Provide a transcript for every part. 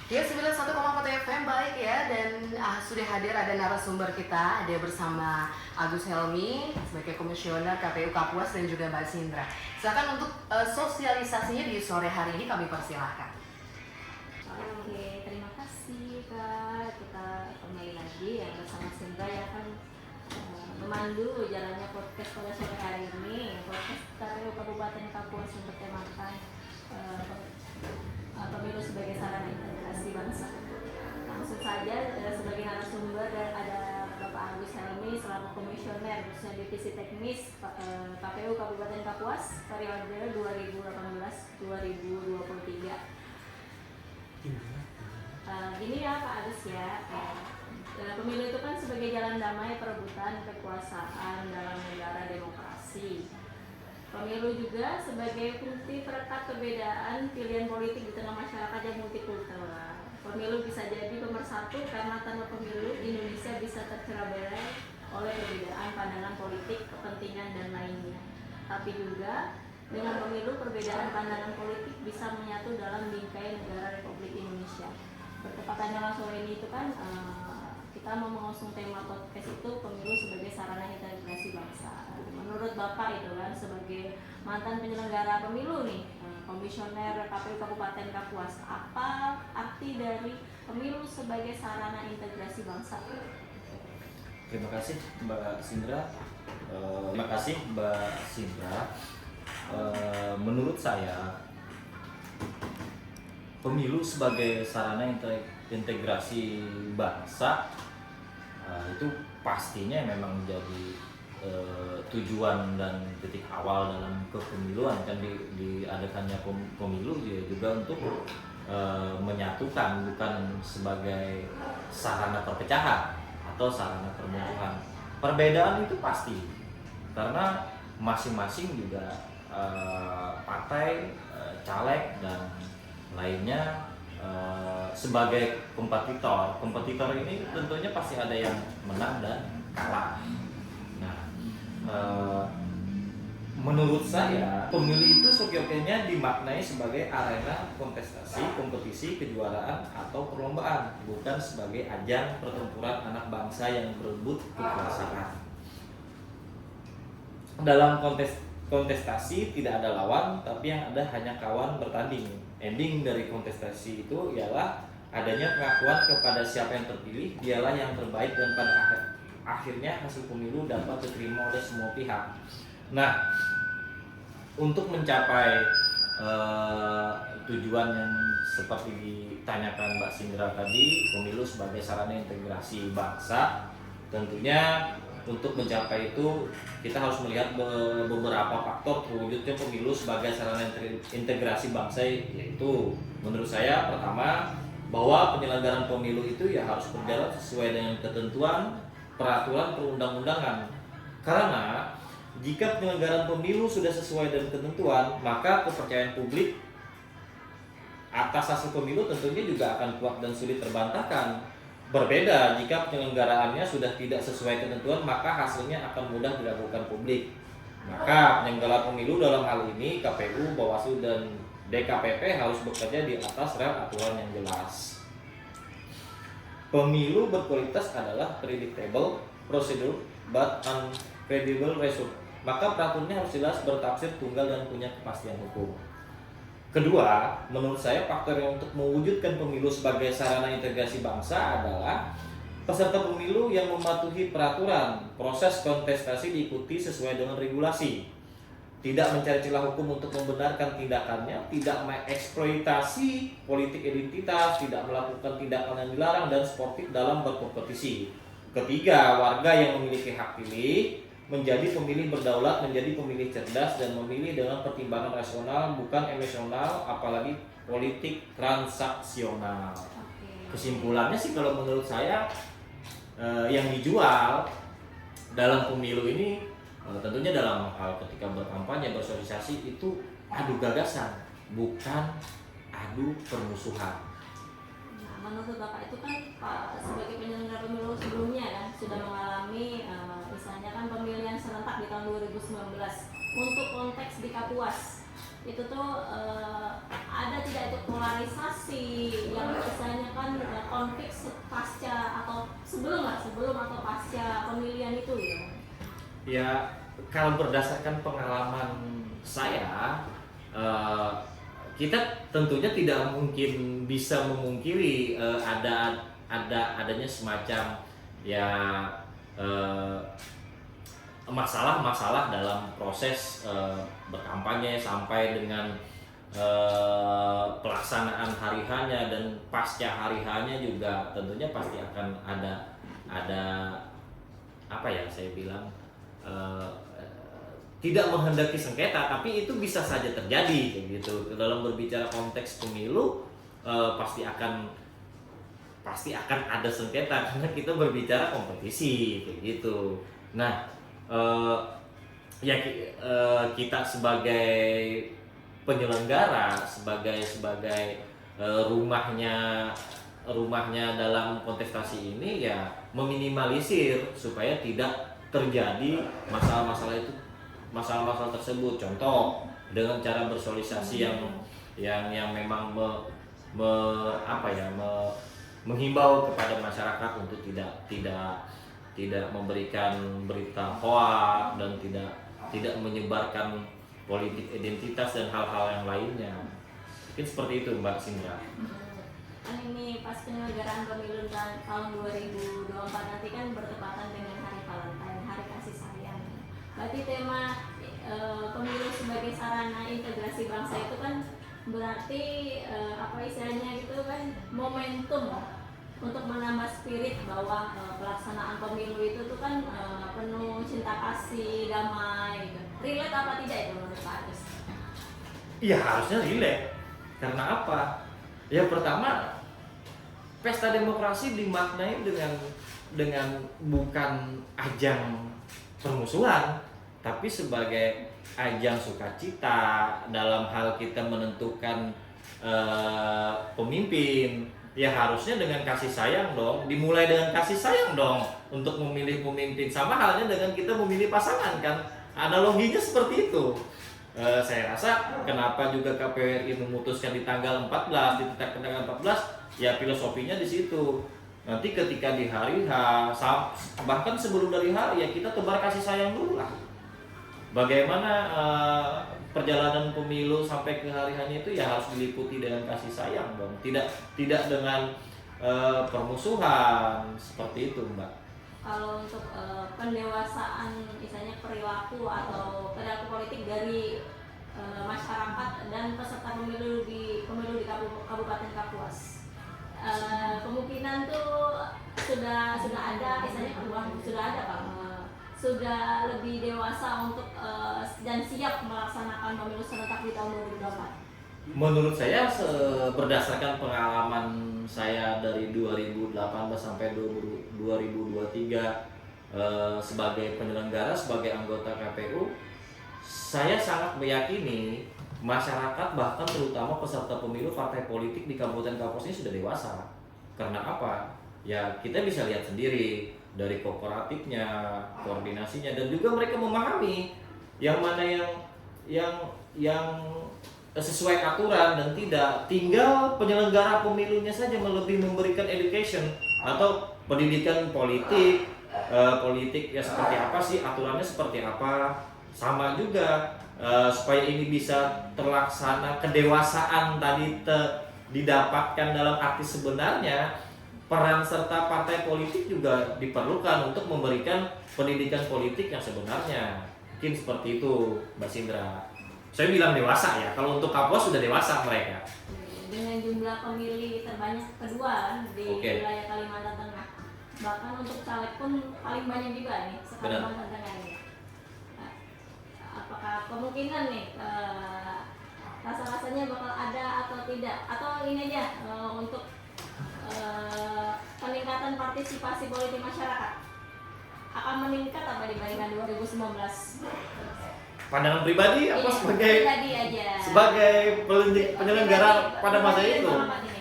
Ya, 91,4 FM baik ya, dan sudah hadir ada narasumber kita, ada bersama Agus Helmi sebagai Komisioner KPU Kapuas dan juga Mbak Sindra. Silakan untuk sosialisasinya di sore hari ini kami persilahkan. Oke, terima kasih Kak. Kita kembali lagi ya bersama Sindra yang akan memandu jalannya podcast pada sore hari ini. Podcast KPU Kabupaten Kapuas yang bertemakan pemilu sebagai sarana integrasi bangsa. Langsung saja sebagai narasumber ada Bapak Agus Helmi selaku Komisioner khususnya Divisi Teknis KPU Kabupaten Kapuas periode 2018-2023. Gini ya Pak Agus ya, pemilu itu kan sebagai jalan damai perebutan kekuasaan dalam negara demokrasi. Pemilu juga sebagai fungsi perekat perbedaan pilihan politik di tengah masyarakat yang multikultural. Pemilu bisa jadi pemersatu karena tanpa pemilu Indonesia bisa tercerai oleh perbedaan pandangan politik, kepentingan dan lainnya. Tapi juga dengan pemilu perbedaan pandangan politik bisa menyatu dalam bingkai negara Republik Indonesia. Bertepatan dengan sore ini itu kan kita mau mengusung tema podcast itu pemilu sebagai sarana integrasi bangsa. Menurut Bapak itu kan sebagai mantan penyelenggara pemilu nih, Komisioner KPU Kabupaten Kapuas, apa arti dari pemilu sebagai sarana integrasi bangsa? Terima kasih Mbak Sindra. Menurut saya pemilu sebagai sarana integrasi bangsa itu pastinya memang menjadi tujuan dan titik awal dalam kepemiluan kan diadakannya pemilu juga untuk menyatukan, bukan sebagai sarana perpecahan atau sarana permusuhan. Perbedaan itu pasti karena masing-masing juga partai, caleg dan lainnya sebagai kompetitor ini tentunya pasti ada yang menang dan kalah. Menurut saya pemilu itu seyogyanya dimaknai sebagai arena kontestasi, kompetisi, kejuaraan atau perlombaan, bukan sebagai ajang pertempuran anak bangsa yang berebut kekuasaan. Dalam kontestasi tidak ada lawan, tapi yang ada hanya kawan bertanding. Ending dari kontestasi itu ialah adanya pengakuan kepada siapa yang terpilih, dialah yang terbaik dan pada akhirnya hasil pemilu dapat diterima oleh semua pihak. Nah, untuk mencapai tujuan yang seperti ditanyakan Mbak Sindra tadi, pemilu sebagai sarana integrasi bangsa, tentunya untuk mencapai itu kita harus melihat beberapa faktor terwujudnya pemilu sebagai sarana integrasi bangsa, yaitu menurut saya pertama bahwa penyelenggaraan pemilu itu ya harus berjalan sesuai dengan ketentuan peraturan perundang-undangan. Karena jika penyelenggaraan pemilu sudah sesuai dengan ketentuan, maka kepercayaan publik atas hasil pemilu tentunya juga akan kuat dan sulit terbantahkan. Berbeda jika penyelenggaraannya sudah tidak sesuai ketentuan, maka hasilnya akan mudah dilakukan publik. Maka penyelenggara pemilu dalam hal ini KPU, Bawaslu dan DKPP harus bekerja di atas rel aturan yang jelas. Pemilu berkualitas adalah predictable procedure but uncredible result. Maka peraturannya harus jelas, bertafsir tunggal dan punya kepastian hukum. Kedua, menurut saya faktor yang untuk mewujudkan pemilu sebagai sarana integrasi bangsa adalah peserta pemilu yang mematuhi peraturan. Proses kontestasi diikuti sesuai dengan regulasi. Tidak mencari celah hukum untuk membenarkan tindakannya, tidak mengeksploitasi politik identitas, tidak melakukan tindakan yang dilarang dan sportif dalam berkompetisi. Ketiga, warga yang memiliki hak pilih menjadi pemilih berdaulat, menjadi pemilih cerdas dan memilih dengan pertimbangan rasional bukan emosional, apalagi politik transaksional. Kesimpulannya sih kalau menurut saya yang dijual dalam pemilu ini tentunya dalam hal ketika berkampanye, bersosialisasi itu adu gagasan, bukan adu permusuhan. Nah, menurut Bapak itu kan Pak sebagai penyelenggara pemilu sebelumnya kan sudah mengalami misalnya kan pemilihan serentak di tahun 2019 untuk konteks di Kapuas itu tuh ada tidak itu polarisasi yang misalnya kan konflik pasca atau sebelum atau pasca pemilihan itu ya? Ya, kalau berdasarkan pengalaman saya, kita tentunya tidak mungkin bisa memungkiri adanya semacam ya masalah-masalah dalam proses berkampanye sampai dengan pelaksanaan hari hanya dan pasca hari hanya juga tentunya pasti akan ada apa ya saya bilang tidak menghendaki sengketa, tapi itu bisa saja terjadi kayak gitu. Dalam berbicara konteks pemilu pasti akan ada sengketa karena kita berbicara kompetisi kayak gitu. Nah, kita sebagai penyelenggara, sebagai rumahnya dalam kontestasi ini ya meminimalisir supaya tidak terjadi masalah-masalah tersebut. Contoh dengan cara bersosialisasi yang memang menghimbau kepada masyarakat untuk tidak memberikan berita hoak dan tidak menyebarkan politik identitas dan hal-hal yang lainnya. Mungkin seperti itu Mbak Sindra. Kan ini pas penyelenggaraan pemilu tahun 2024 nanti kan bertepatan dengan Hari Valentine, Hari Kasih Sayang. Berarti tema pemilu sebagai sarana integrasi bangsa itu kan berarti apa istilahnya gitu kan momentum untuk menambah spirit bahwa pelaksanaan pemilu itu tuh kan penuh cinta kasih, damai gitu. Relate apa tidak itu menurut Pak Agus? Iya harusnya relate. Karena apa? Ya pertama pesta demokrasi dimaknai dengan bukan ajang permusuhan, tapi sebagai ajang sukacita dalam hal kita menentukan pemimpin. Ya harusnya dengan kasih sayang dong, dimulai dengan kasih sayang dong untuk memilih pemimpin. Sama halnya dengan kita memilih pasangan kan, analoginya seperti itu. Saya rasa kenapa juga KPU RI memutuskan di tanggal 14, ditetapkan tanggal 14, ya filosofinya di situ. Nanti ketika di hari H, bahkan sebelum dari hari ya kita tebar kasih sayang dulu lah. Bagaimana perjalanan pemilu sampai ke hari hanya itu ya harus diliputi dengan kasih sayang dong, tidak dengan permusuhan seperti itu Mbak. Kalau untuk pendewasaan misalnya perilaku atau perilaku politik dari masyarakat dan peserta pemilu di Kabupaten Kapuas, kemungkinan tuh sudah ada misalnya sudah ada Pak, sudah lebih dewasa untuk dan siap melaksanakan pemilu serentak di tahun 2024. Menurut saya berdasarkan pengalaman saya dari 2018 sampai 2023 sebagai penyelenggara, sebagai anggota KPU, saya sangat meyakini masyarakat bahkan terutama peserta pemilu partai politik di Kabupaten Kapuas ini sudah dewasa. Karena apa? Ya kita bisa lihat sendiri dari kooperatifnya, koordinasinya, dan juga mereka memahami yang mana yang sesuai aturan dan tidak. Tinggal penyelenggara pemilunya saja lebih memberikan education atau pendidikan politik, politik ya seperti apa sih, aturannya seperti apa, sama juga supaya ini bisa terlaksana kedewasaan tadi didapatkan dalam arti sebenarnya. Peran serta partai politik juga diperlukan untuk memberikan pendidikan politik yang sebenarnya. Mungkin seperti itu Mbak Sindra. Saya bilang dewasa ya, kalau untuk Kapuas sudah dewasa mereka. Dengan jumlah pemilih terbanyak kedua di wilayah Kalimantan Tengah. Bahkan untuk caleg pun paling banyak juga nih Kalimantan Tengah ini. Nah, apakah kemungkinan nih rasa-rasanya bakal ada atau tidak? Atau ini aja untuk peningkatan partisipasi politik masyarakat akan meningkat apa dibandingkan 2019? Pandangan pribadi apa sebagai pribadi aja. Sebagai penyelenggara pada masa itu?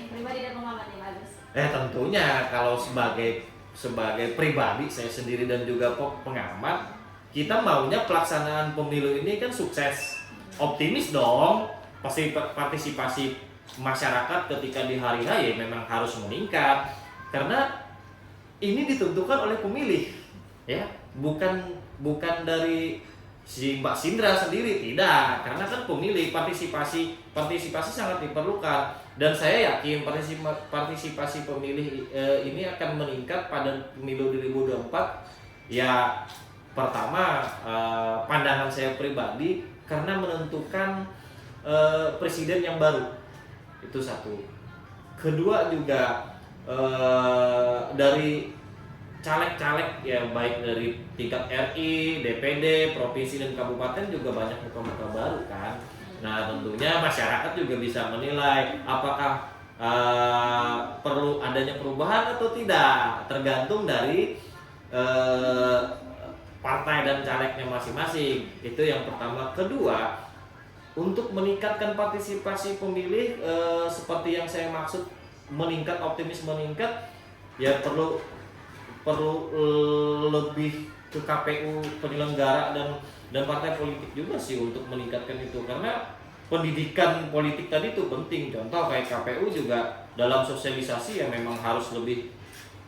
Pribadi dan pengamat nih bagus. Tentunya kalau sebagai pribadi saya sendiri dan juga pengamat, kita maunya pelaksanaan pemilu ini kan sukses. optimis dong. Pasti partisipasi masyarakat ketika di hari raya memang harus meningkat karena ini ditentukan oleh pemilih, ya, bukan dari si Mbak Sindra sendiri, tidak, karena kan pemilih. Partisipasi sangat diperlukan dan saya yakin partisipasi pemilih ini akan meningkat pada pemilu 2024. Ya, pertama pandangan saya pribadi karena menentukan presiden yang baru, itu satu. Kedua juga dari caleg-caleg ya, baik dari tingkat RI, DPD, provinsi dan kabupaten juga banyak muka-muka baru kan. Nah, tentunya masyarakat juga bisa menilai apakah perlu adanya perubahan atau tidak, tergantung dari partai dan calegnya masing-masing. Itu yang pertama. Kedua, untuk meningkatkan partisipasi pemilih seperti yang saya maksud, meningkat, optimis meningkat, ya perlu lebih ke KPU, penyelenggara dan partai politik juga sih untuk meningkatkan itu, karena pendidikan politik tadi itu penting. Contoh kayak KPU juga dalam sosialisasi ya memang harus lebih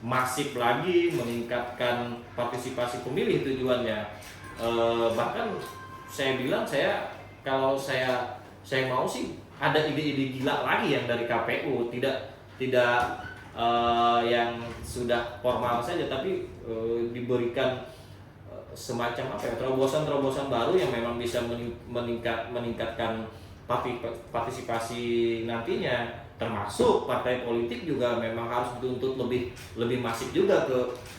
masif lagi meningkatkan partisipasi pemilih tujuannya. Bahkan saya bilang, kalau saya mau sih ada ide-ide gila lagi yang dari KPU, tidak yang sudah formal saja, tapi diberikan semacam terobosan baru yang memang bisa meningkatkan partisipasi nantinya. Termasuk partai politik juga memang harus dituntut lebih masif juga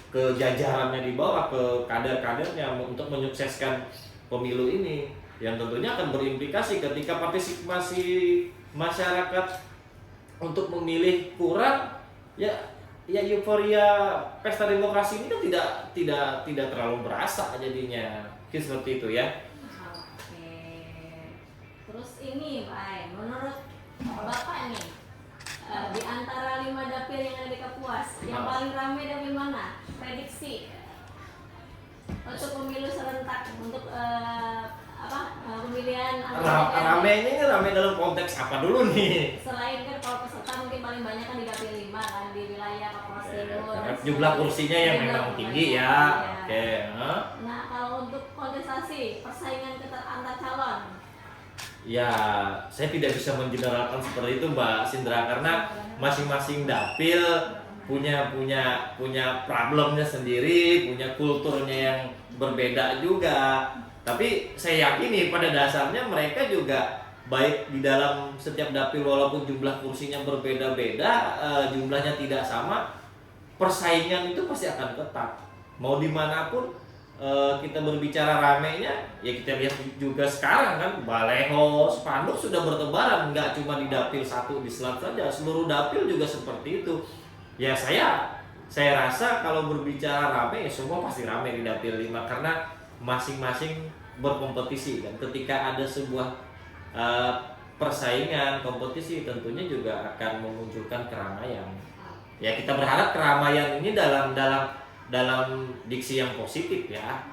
ke jajarannya di bawah, ke kader-kadernya untuk menyukseskan pemilu ini, yang tentunya akan berimplikasi ketika partisipasi masyarakat untuk memilih kurang. Ya euforia pesta demokrasi ini kan tidak terlalu berasa jadinya, seperti itu ya. Oke. Terus ini Pak Ai, menurut Bapak nih, di antara 5 dapil yang ada di Kapuas, yang paling ramai dapil mana? Prediksi untuk pemilu serentak, untuk pemilihan Ramenya ini rame dalam konteks apa dulu nih? Selain kan kalau peserta mungkin paling banyak kan di dapil 5 kan, di wilayah Kapuas Timur. Jumlah kursinya yang memang tinggi ya. Oke. Nah, kalau untuk kontestasi, persaingan antar calon, Ya, saya tidak bisa mengeneralkan seperti itu Mbak Sindra, karena masing-masing dapil punya problemnya sendiri, punya kulturnya yang berbeda juga. Tapi saya yakini pada dasarnya mereka juga baik di dalam setiap dapil, walaupun jumlah kursinya berbeda-beda, jumlahnya tidak sama, persaingan itu pasti akan ketat. Mau dimanapun kita berbicara ramenya, ya kita lihat juga sekarang kan, baleho, spanduk sudah bertebaran, nggak cuma di dapil satu di Selat saja, seluruh dapil juga seperti itu. Ya saya rasa kalau berbicara rame, ya semua pasti rame di dapil 5 karena masing-masing berkompetisi, dan ketika ada sebuah persaingan, kompetisi, tentunya juga akan memunculkan keramaian. Ya kita berharap keramaian ini dalam diksi yang positif ya.